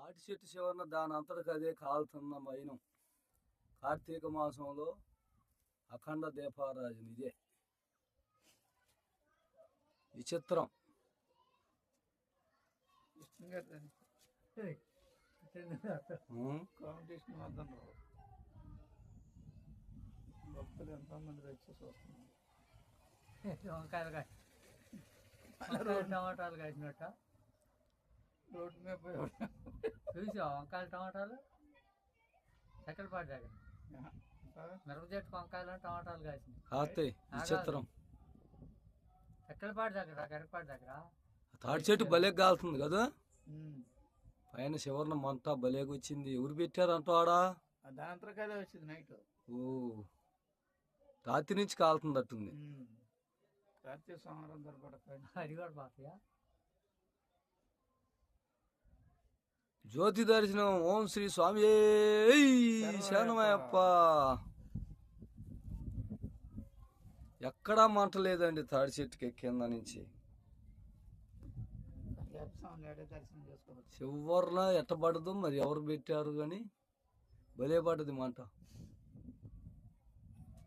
తాటి చెట్టు చివరన దాని అంతటికి అదే కాలుతున్న మైనం. కార్తీక మాసంలో అఖండ దీపారాజన ఇదే విచిత్రం. కాంపిటీషన్ వద్దాం భక్తులు ఎంతోమంది వచ్చి చూస్తున్నారు. వంకాయలు కాయ టమాటాలు కాసినట్ట రోడ్డు మీద పోయి చూసా వంకాయలు టమాటాలు చక్కలపాటి దగ్గర మిరప చెట్టు వంకాయలు టమాటాలు కాసినాయి. విచిత్రం. చక్కలపాటి దగ్గర కరకపాటి దగ్గర తాటి చెట్టు భలే కాలుతుంది కదా. పైన చివరన మంట భలేగా వచ్చింది. ఎవరు పెట్టారంట ఆడా? దాంతరకాయలే వచ్చింది నైట్. ఓ రాత్రి నుంచి కాలుతుంది అట్టుంది. కార్తీక సోమవారం దొరకడతాయి. అది కూడా బాగా జ్యోతి దర్శనం. ఓం శ్రీ స్వామి శరణమయ్యప్ప. ఎక్కడా మంట లేదండి తాడి చెట్టుకి కింద నుంచి. దర్శనం చేసుకోవచ్చు. చివరిన ఎట్టబడదు మరి ఎవరు పెట్టారు కానీ భలే పడ్డది మంట.